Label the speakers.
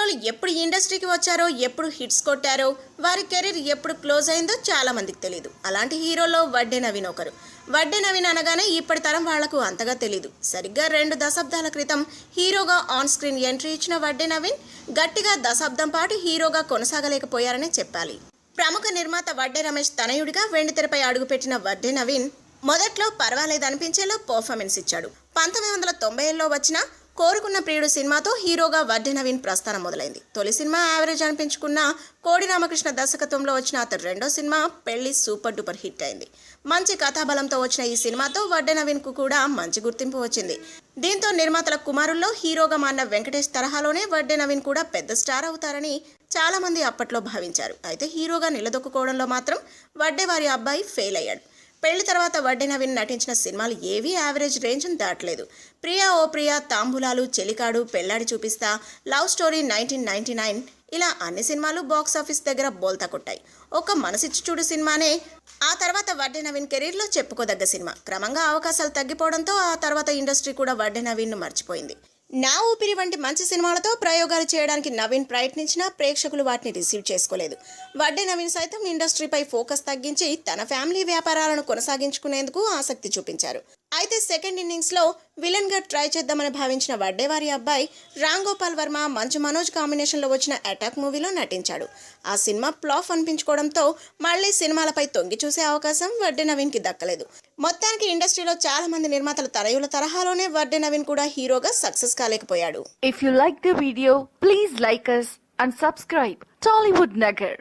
Speaker 1: హీరోలు ఎప్పుడు ఇండస్ట్రీకి వచ్చారో, ఎప్పుడు హిట్స్ కొట్టారో, వారి కెరీర్ ఎప్పుడు క్లోజ్ అయిందో చాలా మందికి తెలియదు. అలాంటి హీరోలో వడ్డే నవీన్ ఒకరు. వడ్డే నవీన్ అనగానే ఇప్పటి తరం వాళ్లకు అంతగా తెలియదు. సరిగ్గా 2 దశాబ్దాల క్రితం హీరోగా ఆన్ స్క్రీన్ ఎంట్రీ ఇచ్చిన వడ్డే నవీన్ గట్టిగా దశాబ్దం పాటు హీరోగా కొనసాగలేకపోయారనే చెప్పాలి. ప్రముఖ నిర్మాత వడ్డే రమేష్ తనయుడిగా వెండితెరపై అడుగుపెట్టిన వడ్డే నవీన్ మొదట్లో పర్వాలేదనిపించేలా పర్ఫార్మెన్స్ ఇచ్చాడు. 1990లో వచ్చిన కోరుకున్న ప్రియుడు సినిమాతో హీరోగా వడ్డే నవీన్ ప్రస్థానం మొదలైంది. తొలి సినిమా యావరేజ్ అనిపించుకున్న కోడి రామకృష్ణ దర్శకత్వంలో వచ్చిన అతని రెండో సినిమా పెళ్లి సూపర్ డూపర్ హిట్ అయింది. మంచి కథాబలంతో వచ్చిన ఈ సినిమాతో వడ్డే నవీన్ కు కూడా మంచి గుర్తింపు వచ్చింది. దీంతో నిర్మాతల కుమారుల్లో హీరోగా మారిన వెంకటేష్ తరహాలోనే వడ్డే నవీన్ కూడా పెద్ద స్టార్ అవుతారని చాలా మంది అప్పట్లో భావించారు. అయితే హీరోగా నిలదొక్కుకోవడంలో మాత్రం వడ్డే వారి అబ్బాయి ఫెయిల్ అయ్యాడు. పెళ్లి తర్వాత వడ్డే నవీన్ నటించిన సినిమాలు ఏవీ యావరేజ్ రేంజ్ను దాటలేదు. ప్రియా ఓ ప్రియా, తాంబూలాలు, చెలికాడు, పెళ్లాడి చూపిస్తా, లవ్ స్టోరీ 1999 ఇలా అన్ని సినిమాలు బాక్సాఫీస్ దగ్గర బోల్తా కొట్టాయి. ఒక మనసిచ్చి చూడు సినిమానే ఆ తర్వాత వడ్డే నవీన్ కెరీర్లో చెప్పుకోదగ్గ సినిమా. క్రమంగా అవకాశాలు తగ్గిపోవడంతో ఆ తర్వాత ఇండస్ట్రీ కూడా వడ్డే నవీన్ను మర్చిపోయింది. నా ఊపిరి వంటి మంచి సినిమాలతో ప్రయోగాలు చేయడానికి నవీన్ ప్రయత్నించినా ప్రేక్షకులు వాటిని రిసీవ్ చేసుకోలేదు. వడ్డే నవీన్ సైతం ఇండస్ట్రీపై ఫోకస్ తగ్గించి తన ఫ్యామిలీ వ్యాపారాలను కొనసాగించుకునేందుకు ఆసక్తి చూపించారు. అయితే సెకండ్ ఇన్నింగ్స్లో విలన్గా ట్రై చేద్దామని భావించిన వడ్డే వారి అబ్బాయి రామ్ గోపాల్ వర్మ మంచు మనోజ్ కాంబినేషన్లో వచ్చిన అటాక్ మూవీలో నటించాడు. ఆ సినిమా ఫ్లాప్ అనిపించుకోవడంతో మళ్లీ సినిమాలపై తొంగి చూసే అవకాశం వడ్డే నవీన్కి దక్కలేదు. మొత్తానికి ఇండస్ట్రీలో చాలా మంది నిర్మాతల తనయుల తరహాలోనే వడ్డే నవీన్ కూడా హీరోగా success కాలేకపోయాడు.
Speaker 2: If you like the video, please like us and subscribe Tollywood Nagar.